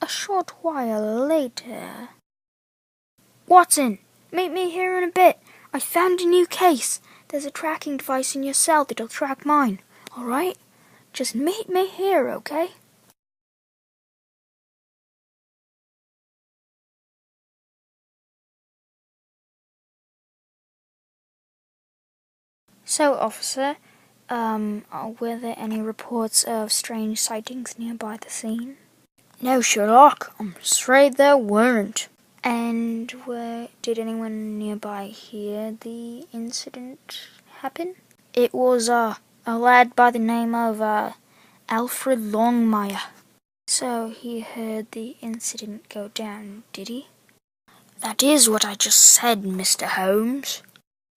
short while later. Watson, meet me here in a bit. I found a new case. There's a tracking device in your cell that'll track mine. Alright? Just meet me here, okay? So, officer, were there any reports of strange sightings nearby the scene? No, Sherlock, I'm afraid there weren't. And did anyone nearby hear the incident happen? It was a lad by the name of Alfred Longmire. So he heard the incident go down, did he? That is what I just said, Mr. Holmes.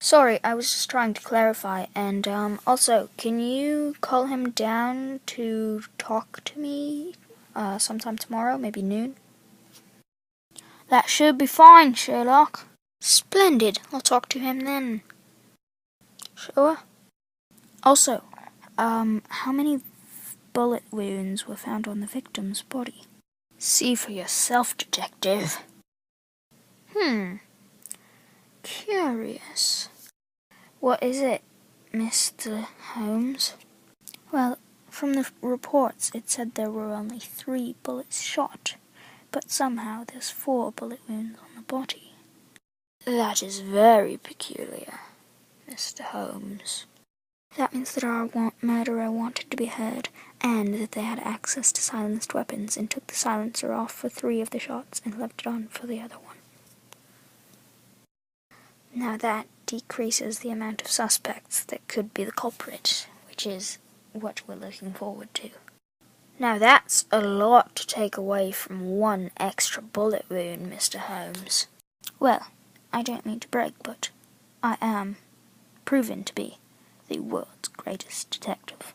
Sorry, I was just trying to clarify. And also, can you call him down to talk to me sometime tomorrow, maybe noon? That should be fine, Sherlock. Splendid. I'll talk to him then. Sure. Also, how many bullet wounds were found on the victim's body? See for yourself, detective. Curious. What is it, Mr. Holmes? Well, from the reports, it said there were only 3 bullets shot, but somehow there's 4 bullet wounds on the body. That is very peculiar, Mr. Holmes. That means that our murderer wanted to be heard, and that they had access to silenced weapons and took the silencer off for 3 of the shots and left it on for the other one. Now that decreases the amount of suspects that could be the culprit, which is what we're looking forward to. Now that's a lot to take away from 1 extra bullet wound, Mr. Holmes. Well, I don't mean to brag, but I am proven to be the world's greatest detective.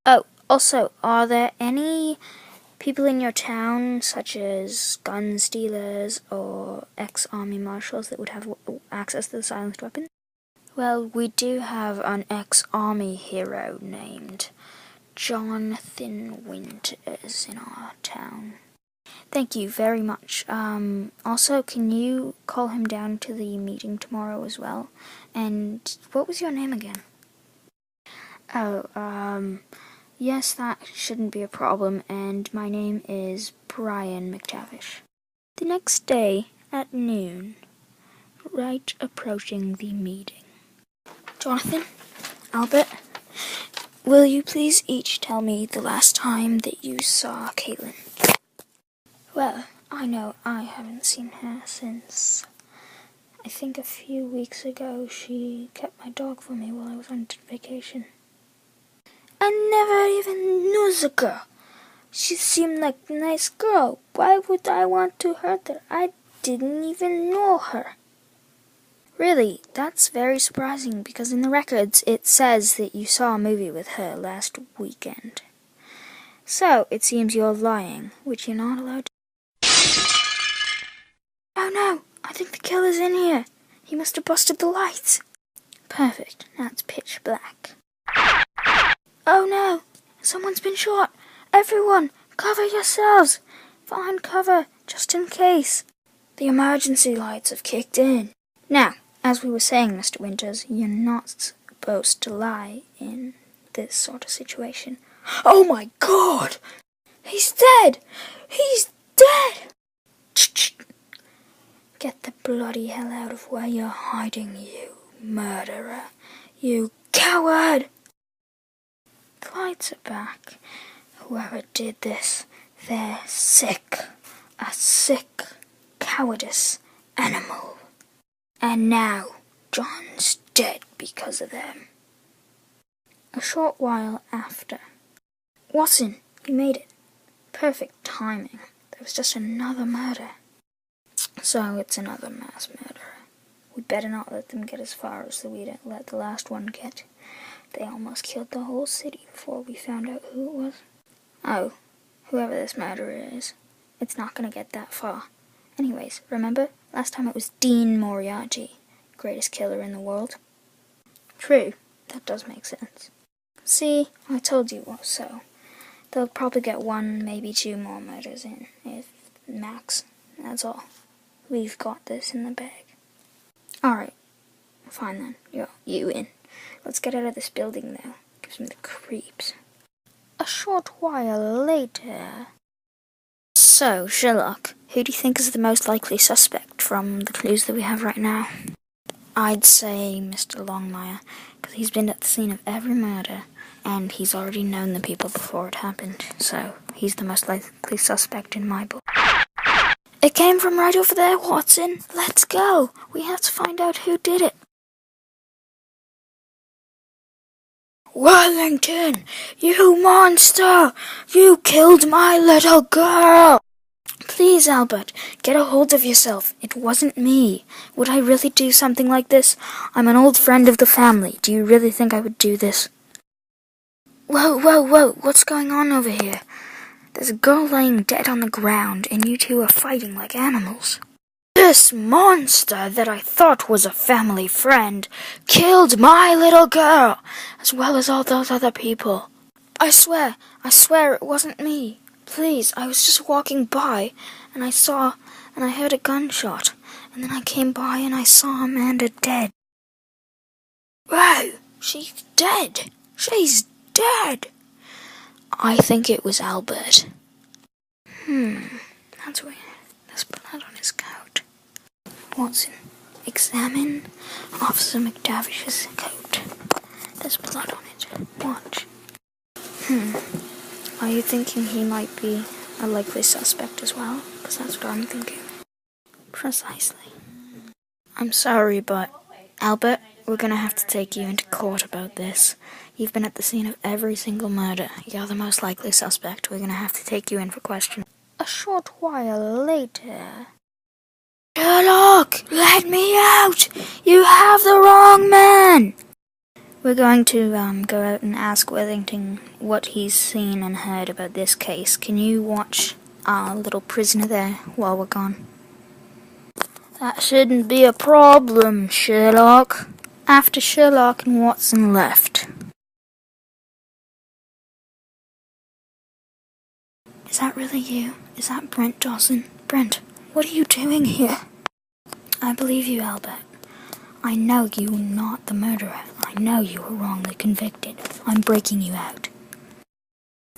Oh, also, are there any people in your town, such as gun dealers or ex-army marshals, that would have access to the silenced weapon? Well, we do have an ex-army hero named Jonathan Winters in our town. Thank you very much. Also, can you call him down to the meeting tomorrow as well? And what was your name again? Oh, yes, that shouldn't be a problem, and my name is Brian McTavish. The next day, at noon, right approaching the meeting. Jonathan, Albert, will you please each tell me the last time that you saw Caitlin? Well, I know I haven't seen her since, I think a few weeks ago. She kept my dog for me while I was on vacation. I never even knew the girl. She seemed like a nice girl. Why would I want to hurt her? I didn't even know her. Really, that's very surprising, because in the records it says that you saw a movie with her last weekend. So, it seems you're lying, which you're not allowed to. Oh no, I think the killer's in here. He must have busted the lights. Perfect, now it's pitch black. Oh no, someone's been shot. Everyone, cover yourselves. Find cover, just in case. The emergency lights have kicked in. Now, as we were saying, Mr. Winters, you're not supposed to lie in this sort of situation. Oh my God! He's dead! He's dead! Get the bloody hell out of where you're hiding, you murderer. You coward! The lights are back. Whoever did this, they're sick. A sick cowardice animal. And now, John's dead because of them. A short while after. Watson, you made it. Perfect timing. There was just another murder. So it's another mass murderer. We'd better not let them get as far as we let the last one get. They almost killed the whole city before we found out who it was. Oh, whoever this murderer is, it's not going to get that far. Anyways, remember? Last time it was Dean Moriarty, greatest killer in the world. True, that does make sense. See, I told you so. They'll probably get 1, maybe 2 more murders in, if Max. That's all. We've got this in the bag. Alright, fine then. You in. Let's get out of this building now. Gives me the creeps. A short while later. So, Sherlock, who do you think is the most likely suspect from the clues that we have right now? I'd say Mr. Longmire, because he's been at the scene of every murder, and he's already known the people before it happened, so he's the most likely suspect in my book. It came from right over there, Watson. Let's go. We have to find out who did it. Worthington, you monster! You killed my little girl! Please, Albert, get a hold of yourself. It wasn't me. Would I really do something like this? I'm an old friend of the family. Do you really think I would do this? Whoa, what's going on over here? There's a girl laying dead on the ground, and you two are fighting like animals. This monster that I thought was a family friend killed my little girl, as well as all those other people. I swear it wasn't me. Please, I was just walking by, and I heard a gunshot, and then I came by and I saw Amanda dead. Whoa, she's dead. She's dead. I think it was Albert. That's weird. There's blood on his coat. Watson, examine Officer McTavish's coat. There's blood on it. Watch. Are you thinking he might be a likely suspect as well? Because that's what I'm thinking. Precisely. I'm sorry, but Albert, we're gonna have to take you into court about this. You've been at the scene of every single murder. You're the most likely suspect. We're gonna have to take you in for questioning. A short while later. Sherlock, let me out! You have the wrong man! We're going to go out and ask Worthington what he's seen and heard about this case. Can you watch our little prisoner there while we're gone? That shouldn't be a problem, Sherlock. After Sherlock and Watson left. Is that really you? Is that Brent, Dawson? Brent, what are you doing here? I believe you, Albert. I know you were not the murderer. I know you were wrongly convicted. I'm breaking you out.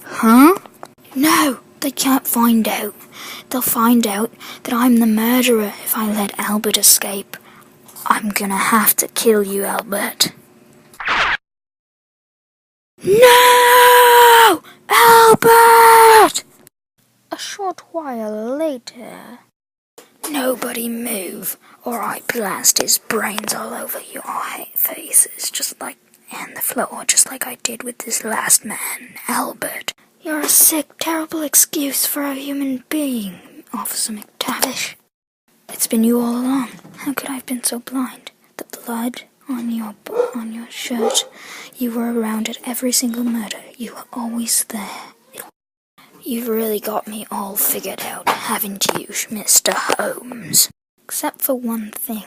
Huh? No, they can't find out. They'll find out that I'm the murderer if I let Albert escape. I'm gonna have to kill you, Albert. No! Albert! A short while later. Nobody move, or I blast his brains all over your faces, and the floor, just like I did with this last man, Albert. You're a sick, terrible excuse for a human being, Officer McTavish. It's been you all along. How could I have been so blind? The blood on your shirt. You were around at every single murder. You were always there. You've really got me all figured out, haven't you, Mr. Holmes? Except for one thing.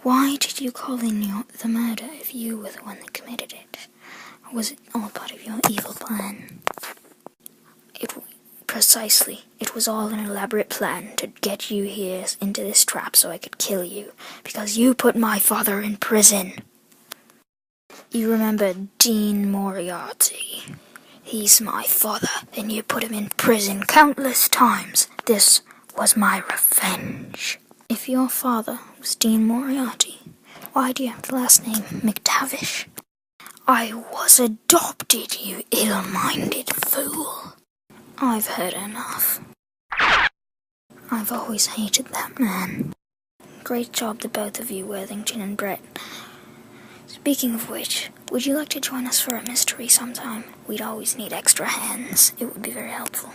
Why did you call in the murder if you were the one that committed it? Or was it all part of your evil plan? Precisely. It was all an elaborate plan to get you here into this trap so I could kill you, because you put my father in prison. You remember Dean Moriarty? He's my father, and you put him in prison countless times. This was my revenge. If your father was Dean Moriarty, why do you have the last name McTavish? I was adopted, you ill-minded fool. I've heard enough. I've always hated that man. Great job to both of you, Worthington and Brent. Speaking of which, would you like to join us for a mystery sometime? We'd always need extra hands. It would be very helpful.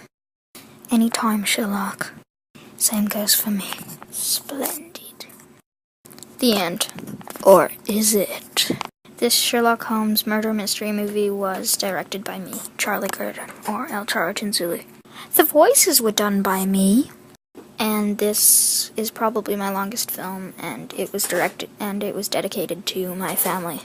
Anytime, Sherlock. Same goes for me. Splendid. The end. Or is it? This Sherlock Holmes murder mystery movie was directed by me, Charlie Gurdon, or El Charlton Zulu. The voices were done by me. And this is probably my longest film, and it was dedicated to my family.